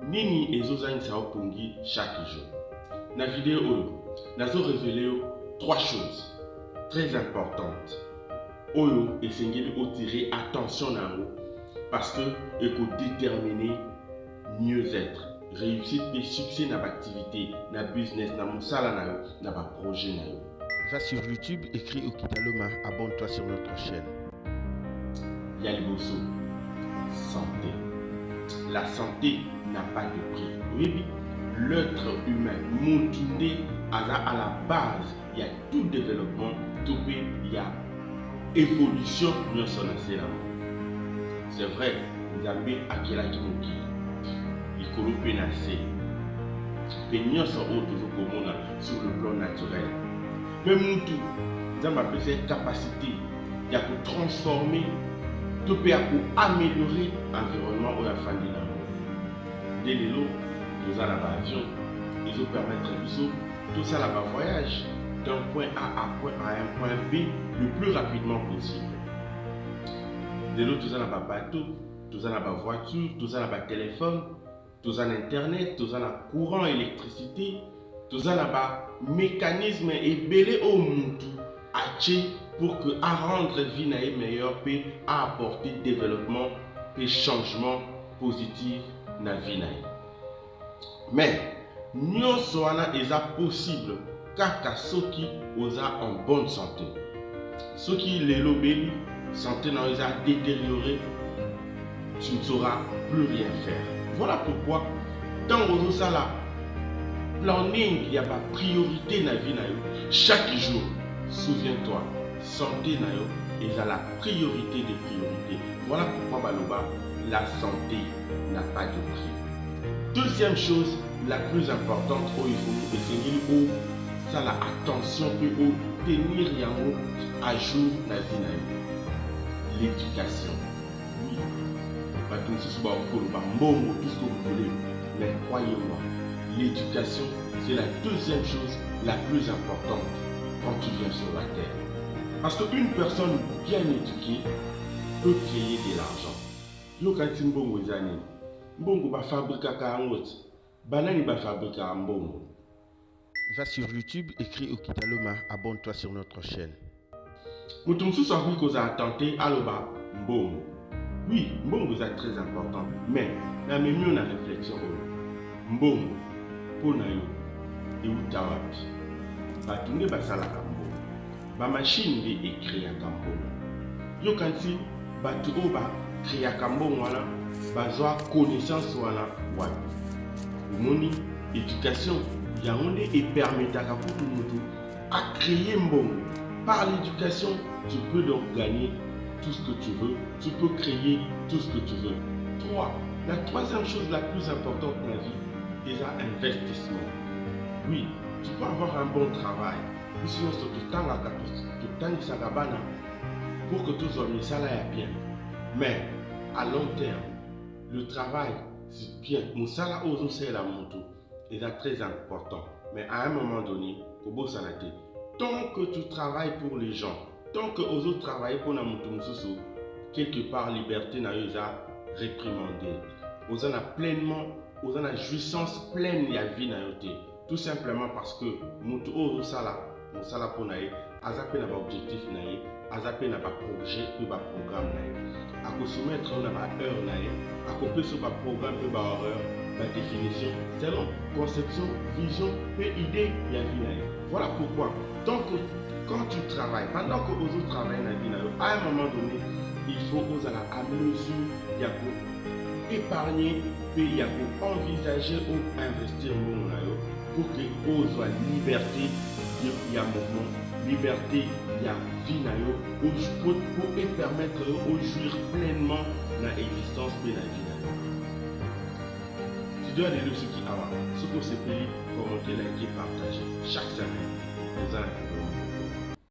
nini ezozangisa opongi chaque jour. Na vidéo oyo, nazo révéler trois choses très importantes. Oyo esengeli otirer attention na yo parce que eko déterminer mieux-être, réussite et succès na activité, na business, na mosala na yo, na ba projet na yo. Va sur YouTube, écris Okitaloma, abonne-toi sur notre chaîne. Yaliboso, santé. La santé n'a pas de prix. Oui, l'être humain, Montunde, à la base, il y a tout développement, tout pays, il y a évolution, nous sommes là. C'est vrai, nous avons acquis qui il faut pénasser. Nous sommes toujours comme sur le plan naturel. Mais nous avons cette capacité de transformer, tout peut améliorer l'environnement où il y a famille. Dès lors, nous avons l'avion, ils nous permettent tout ça là-bas voyage d'un point A à un point B le plus rapidement possible. Dès lors, tout ça là-bas bateau, tout ça là-bas voiture, tout ça là-bas téléphone, tout ça internet, tout ça là courant, électricité, tout ça là-bas mécanisme et belé au monde pour que à rendre vie meilleure et à apporter développement et changement positif na vie. Mais nous sommes possible car ceux qui sont en bonne santé, ceux qui les lobby santé n'a pas détérioré, tu ne sauras plus rien faire. Voilà pourquoi dans vos là planning, il y a pas priorité dans la vie. Chaque jour, souviens-toi, santé est à la priorité des priorités. Voilà pourquoi Baloba, la santé n'a pas de prix. Deuxième chose, la plus importante, il faut essayer ça la attention pour tenir à jour la vie. L'éducation. Oui, tout ce que vous voulez, mais croyez-moi, l'éducation, c'est la deuxième chose la plus importante quand tu viens sur la terre. Parce qu'une personne bien éduquée peut créer de l'argent. Yo quand mbongo ezani, mbongo ba fabrika ka ngoti, banani ba fabrika mbongo. Va sur YouTube, écris Okitaloma, abonne-toi sur notre chaîne. Mutu mususu akui koza attenté aloba mbongo. Oui, mbongo est très important, mais na même on a réflexion mbongo pona yo euta wapi bato nde basalaka mbongo bamashine nde ekreaka mbongo yo kanti bato oyo bakreaka mbongo wana bazwa connaissance wana wapi omoni éducation yango nde epermetaka kutu moto acréer mbongo. Par l'éducation tu peux donc gagner tout ce que tu veux, tu peux créer tout ce que tu veux. 3. La troisième chose la plus importante dans la vie, déjà investissement. Oui, tu peux avoir un bon travail. Sinon, c'est tout le temps pour que tout soit mis ça là bien. Mais à long terme, le travail, c'est bien. Mon salaire aux autres, c'est la moto. C'est très important. Mais à un moment donné, tant que tu travailles pour les gens, tant que aux autres travaillent pour la moto, quelque part, liberté n'a pas réprimandé. Vous en avez pleinement, vous en avez jouissance pleine de la vie. Tout simplement parce que moto au sala pour naïe, azapé n'a pas objectif naïe, azapé n'a pas projet ou pas programme naïe. À soumettre on a pas heure naïe, à couper sur pas programme ou pas heure, la définition, selon conception, vision et idée de la vie naïe. Voilà pourquoi, tant que quand tu travailles, pendant que les autres travaillent dans la vie naïe, à un moment donné, il faut aux à mesure, il y a pour épargner, il y a pour envisager ou investir dans la vie. Pour que vous soit liberté, il y a mouvement, liberté, il y a vie, pour permettre de jouir pleinement de l'existence de la vie. Tu dois aller ce qui avant, ce que ce pays, commenter, liker, partager chaque semaine.